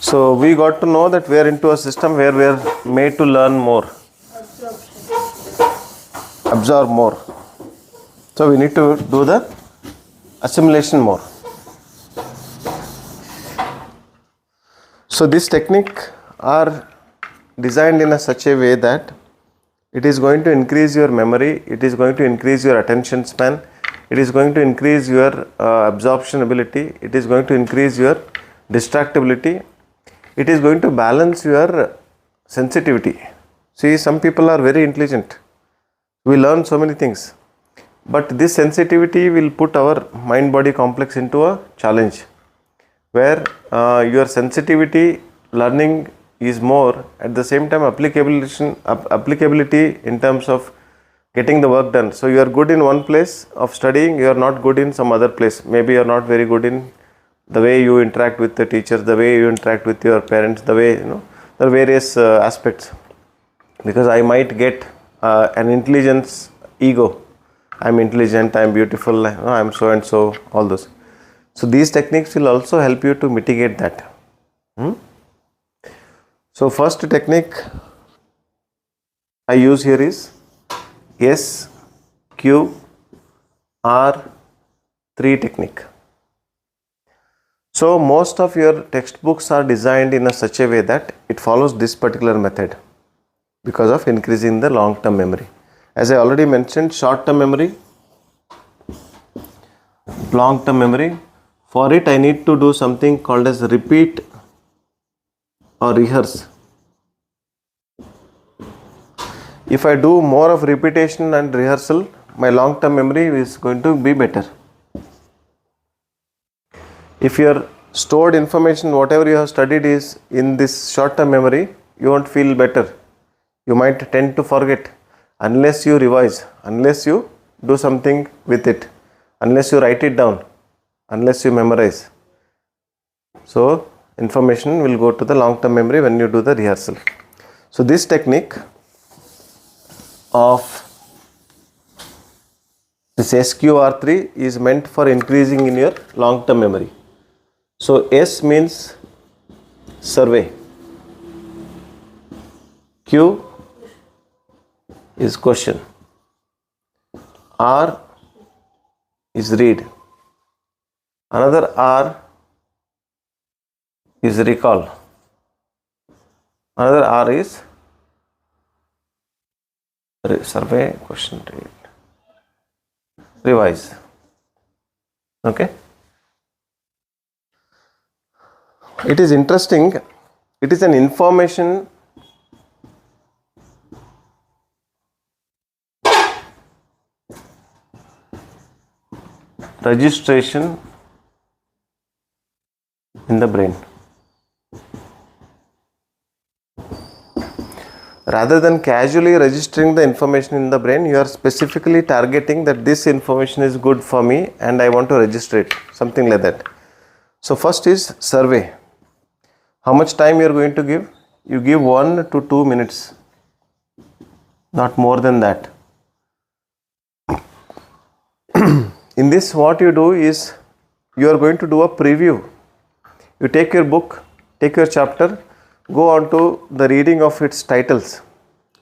So we got to know that we are into a system where we are made to learn more, absorb more. So we need to do the assimilation more. So this technique are designed in such a way that it is going to increase your memory, it is going to increase your attention span, it is going to increase your absorption ability, it is going to increase your distractibility, it is going to balance your sensitivity. See, some people are very intelligent, we learn so many things, but this sensitivity will put our mind-body complex into a challenge, where your sensitivity learning is more, at the same time applicability in terms of getting the work done. So you are good in one place of studying, you are not good in some other place. Maybe you are not very good in the way you interact with the teachers, the way you interact with your parents, the way, there are various aspects. Because I might get an intelligence ego. I am intelligent, I am beautiful, I am so and so, all those. So these techniques will also help you to mitigate that. So first technique I use here is SQR3 technique. So most of your textbooks are designed in such a way that it follows this particular method because of increasing the long-term memory. As I already mentioned, short-term memory, long-term memory. For it I need to do something called as repeat or rehearse. If I do more of repetition and rehearsal, my long-term memory is going to be better. If your stored information, whatever you have studied is in this short-term memory, you won't feel better. You might tend to forget unless you revise, unless you do something with it, unless you write it down, unless you memorize. So information will go to the long-term memory when you do the rehearsal. So this technique of this SQR3 is meant for increasing in your long-term memory. So S means survey, Q is question, R is read, another R is recall, another R is survey, question, read, revise. Okay. It is interesting. It is an information registration in the brain. Rather than casually registering the information in the brain, you are specifically targeting that this information is good for me and I want to register it, something like that. So first is survey. How much time you are going to give? You give 1 to 2 minutes, not more than that. In this, what you do is you are going to do a preview. You take your book, take your chapter, go on to the reading of its titles.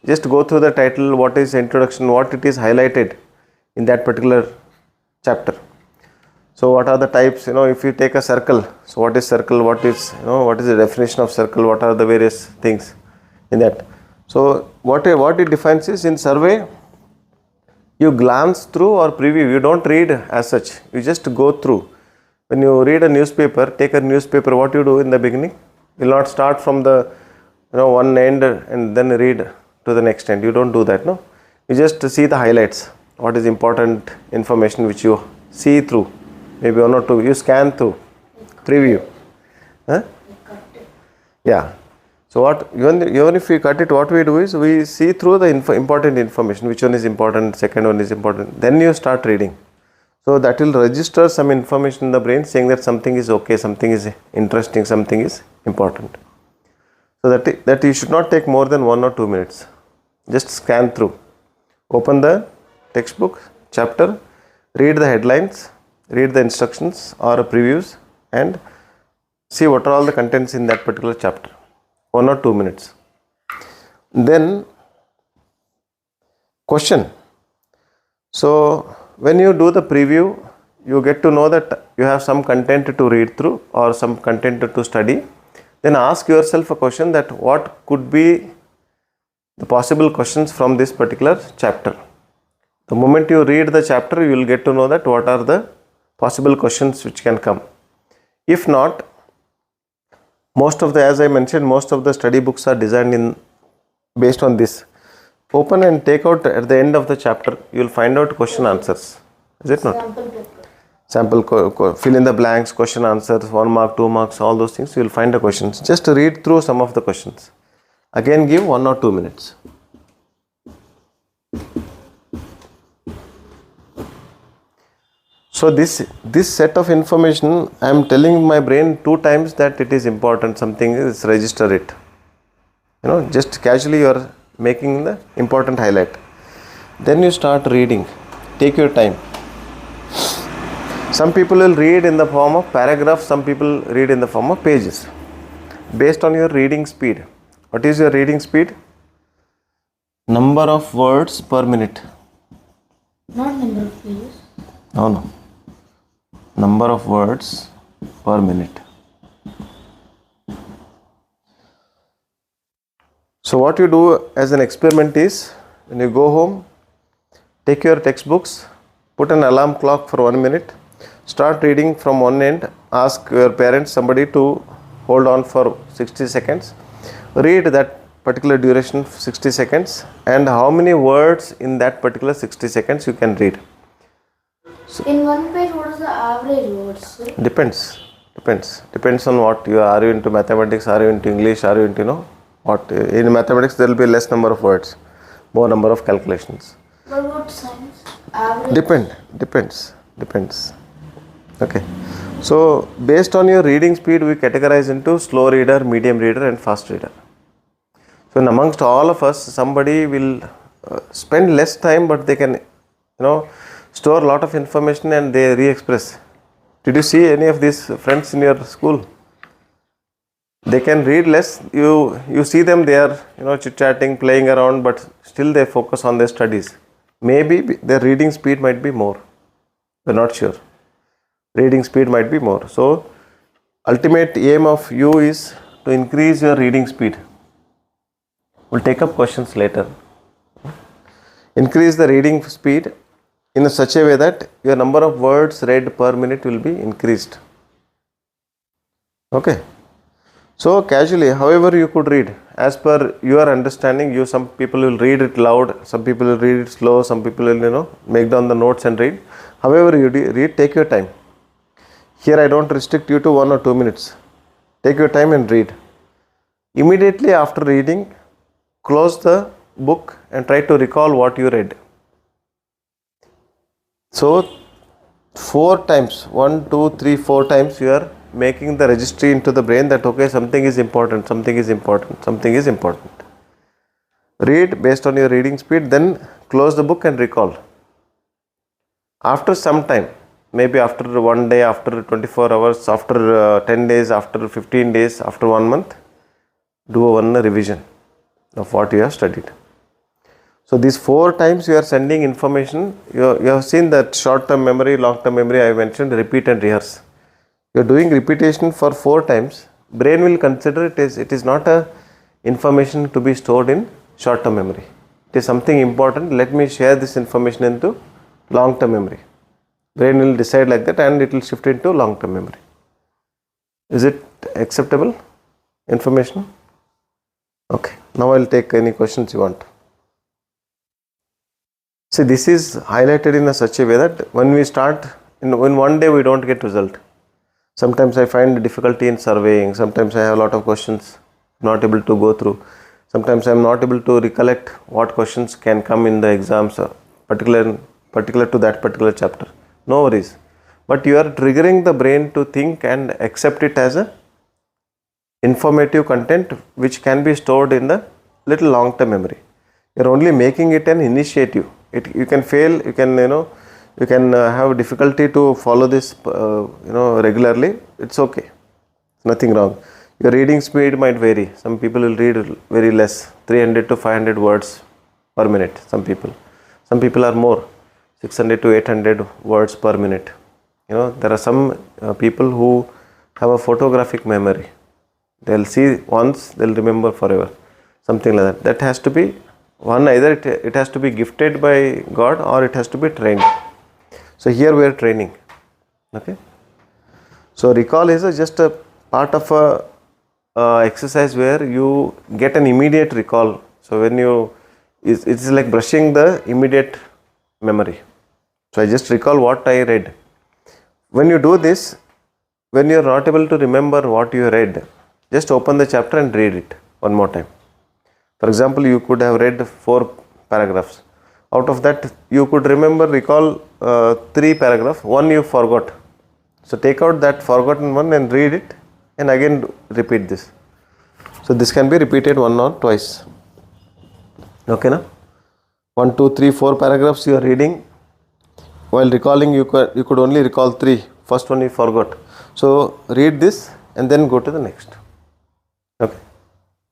Just go through the title, what is introduction, what it is highlighted in that particular chapter. So what are the types, if you take a circle, so what is circle, what is the definition of circle, what are the various things in that. So what it defines is, in survey, you glance through or preview, you don't read as such, you just go through. When you read a newspaper, take a newspaper, what you do in the beginning? You will not start from the one end and then read to the next end. You don't do that, no? You just see the highlights, what is important information which you see through. Maybe 1 or 2, you scan through, preview. Huh? Yeah. So what, even if we cut it, what we do is we see through the important information, which one is important, second one is important. Then you start reading. So that will register some information in the brain saying that something is okay, something is interesting, something is important. So that you should not take more than 1 or 2 minutes. Just scan through. Open the textbook, chapter, read the headlines, read the instructions or previews, and See what are all the contents in that particular chapter. 1 or 2 minutes. Then question. So when you do the preview, you get to know that you have some content to read through or some content to study. Then ask yourself a question that what could be the possible questions from this particular chapter. The moment you read the chapter, you will get to know that what are the possible questions which can come. If not, as I mentioned, most of the study books are designed based on this. Open and take out at the end of the chapter, you will find out question answers. Is it not? Sample fill in the blanks, question answers, 1 mark, 2 marks, all those things, you will find the questions. Just read through some of the questions. Again, give 1 or 2 minutes. So this set of information, I am telling my brain 2 times that it is important, something is, register it. Just casually you are making the important highlight. Then you start reading. Take your time. Some people will read in the form of paragraphs, some people read in the form of pages. Based on your reading speed. What is your reading speed? Number of words per minute. Not number of pages. No. Number of words per minute. So what you do as an experiment is, when you go home, take your textbooks, put an alarm clock for 1 minute, start reading from one end, ask your parents, somebody to hold on for 60 seconds, read that particular duration 60 seconds and how many words in that particular 60 seconds you can read. So in one page, what is the average words? Depends on what you are. Are you into mathematics, are you into English, are you into what? In mathematics there will be less number of words, more number of calculations. But what science? Average? Depends. Okay. So based on your reading speed, we categorize into slow reader, medium reader and fast reader. So in amongst all of us, somebody will spend less time, but they can, store a lot of information and they re-express. Did you see any of these friends in your school? They can read less. You see them, they are chit-chatting, playing around, but still they focus on their studies. Maybe their reading speed might be more. We're not sure. Reading speed might be more. So ultimate aim of you is to increase your reading speed. We'll take up questions later. Increase the reading speed in such a way that your number of words read per minute will be increased. Okay. So casually, however you could read, as per your understanding, some people will read it loud, some people will read it slow, some people will make down the notes and read. However you read, take your time. Here I don't restrict you to 1 or 2 minutes. Take your time and read. Immediately after reading, close the book and try to recall what you read. So 4 times, 1, 2, 3, 4 times you are making the registry into the brain that okay, something is important. Read based on your reading speed, then close the book and recall. After some time, maybe after 1 day, after 24 hours, after 10 days, after 15 days, after 1 month, do one revision of what you have studied. So these 4 times you are sending information. You have seen that short-term memory, long-term memory, I mentioned repeat and rehearse. You are doing repetition for 4 times. Brain will consider it is not a information to be stored in short-term memory. It is something important. Let me share this information into long-term memory. Brain will decide like that and it will shift into long-term memory. Is it acceptable information? Okay. Now I will take any questions you want. See, this is highlighted in such a way that when we start, in 1 day we don't get result. Sometimes I find difficulty in surveying. Sometimes I have a lot of questions not able to go through. Sometimes I am not able to recollect what questions can come in the exams, particular to that particular chapter. No worries. But you are triggering the brain to think and accept it as a informative content which can be stored in the little long-term memory. You are only making it an initiative. You can fail. You can have difficulty to follow this regularly. It's okay. Nothing wrong. Your reading speed might vary. Some people will read very less, 300 to 500 words per minute. Some people are more, 600 to 800 words per minute. There are some people who have a photographic memory. They'll see once, they'll remember forever. Something like that. That has to be one, either it has to be gifted by God or it has to be trained. So here we are training. Okay. So recall is just a part of a exercise where you get an immediate recall. So when it's like brushing the immediate memory. So I just recall what I read. When you do this, when you are not able to remember what you read, just open the chapter and read it one more time. For example, you could have read 4 paragraphs. Out of that, you could recall 3 paragraphs. One you forgot. So take out that forgotten one and read it, and again repeat this. So this can be repeated 1 or twice. Okay, na? 1, 2, 3, 4 paragraphs you are reading. While recalling, you could only recall 3. First one you forgot. So read this and then go to the next. Okay.